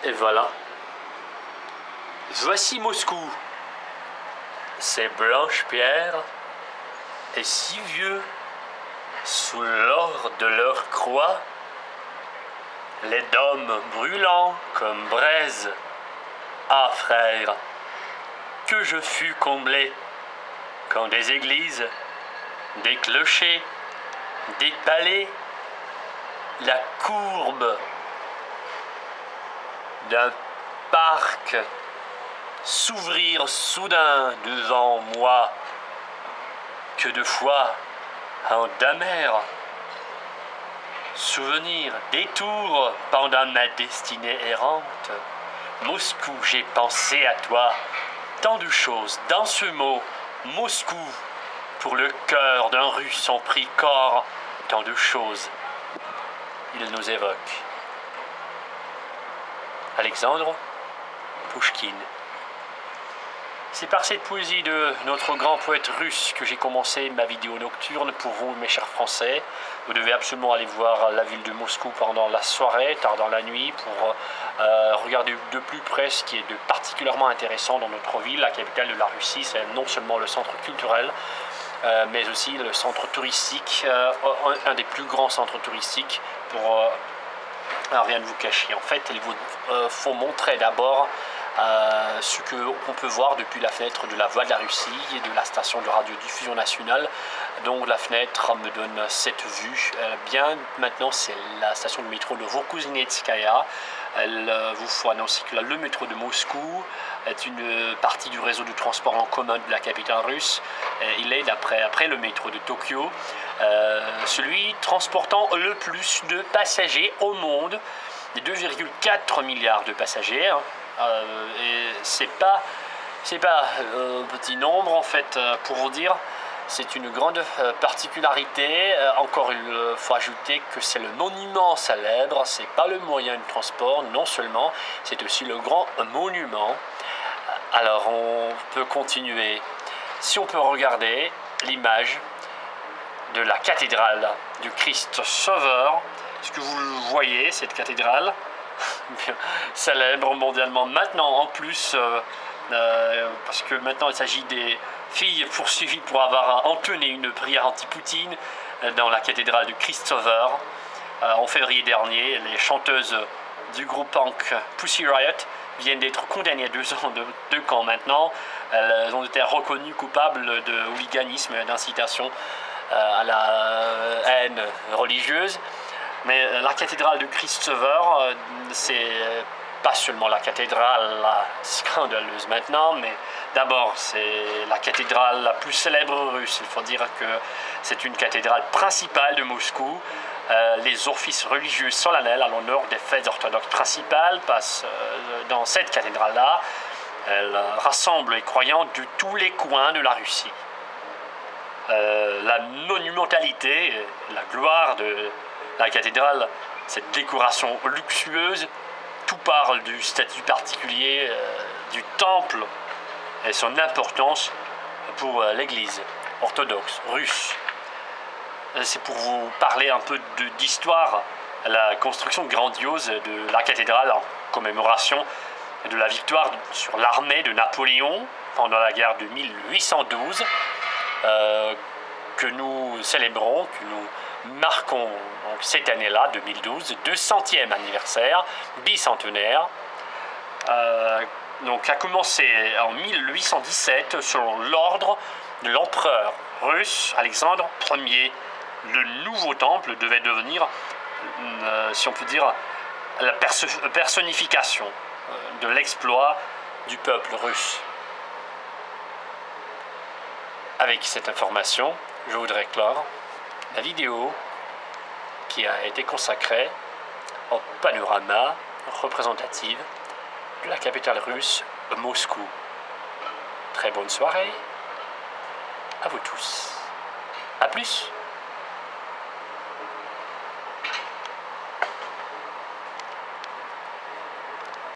Et voilà. Voici Moscou. Ces blanches pierres et si vieux, sous l'or de leur croix, les dômes brûlants comme braise. Ah frère, que je fus comblé quand des églises, des clochers, des palais, la courbe d'un parc s'ouvrirent soudain devant moi, que de fois en d'amers souvenirs détours pendant ma destinée errante. Moscou, j'ai pensé à toi, tant de choses dans ce mot, Moscou, pour le cœur d'un Russe ont pris corps, tant de choses, il nous évoque. Alexandre Pouchkine. C'est par cette poésie de notre grand poète russe que j'ai commencé ma vidéo nocturne pour vous, mes chers Français. Vous devez absolument aller voir la ville de Moscou pendant la soirée, tard dans la nuit, pour regarder de plus près ce qui est de particulièrement intéressant dans notre ville, la capitale de la Russie. C'est non seulement le centre culturel, mais aussi le centre touristique, un des plus grands centres touristiques, pour rien de vous cacher. En fait, ils vous font montrer d'abord ce qu'on peut voir depuis la fenêtre de la Voix de la Russie et de la station de radiodiffusion nationale. Donc la fenêtre me donne cette vue. Bien maintenant, c'est la station de métro de Vokuznetskaya. Elle vous faut annoncer que le métro de Moscou est une partie du réseau de transport en commun de la capitale russe. Il est, après le métro de Tokyo, celui transportant le plus de passagers au monde, 2,4 milliards de passagers. Et c'est pas un petit nombre en fait, pour vous dire. C'est une grande particularité. Encore il faut ajouter que c'est le monument célèbre, c'est pas le moyen de transport, non seulement, c'est aussi le grand monument. Alors on peut continuer. Si on peut regarder l'image de la cathédrale du Christ Sauveur, est-ce que vous voyez cette cathédrale célèbre mondialement maintenant en plus, parce que maintenant il s'agit des filles poursuivies pour avoir entonné une prière anti-Poutine dans la cathédrale du Christ Sauveur. En février dernier, les chanteuses du groupe punk Pussy Riot viennent d'être condamnées à 2 ans de camp maintenant. Elles ont été reconnues coupables de hooliganisme et d'incitation à la haine religieuse. Mais la cathédrale du Christ Sauveur, c'est pas seulement la cathédrale scandaleuse maintenant, mais d'abord c'est la cathédrale la plus célèbre russe. Il faut dire que c'est une cathédrale principale de Moscou. Les offices religieux solennels à l'honneur des fêtes orthodoxes principales passent dans cette cathédrale-là. Elle rassemble les croyants de tous les coins de la Russie. La monumentalité, la gloire de la cathédrale, cette décoration luxueuse, tout parle du statut particulier du temple et son importance pour l'Église orthodoxe russe. C'est pour vous parler un peu d'histoire, la construction grandiose de la cathédrale en commémoration de la victoire sur l'armée de Napoléon pendant la guerre de 1812, que nous célébrons, que nous marquons donc cette année-là, 2012, 200e anniversaire, bicentenaire. Donc a commencé en 1817 selon l'ordre de l'empereur russe Alexandre Ier. Le nouveau temple devait devenir, si on peut dire, la personnification de l'exploit du peuple russe. Avec cette information, je voudrais clore la vidéo qui a été consacrée au panorama représentatif de la capitale russe, Moscou. Très bonne soirée à vous tous. A plus.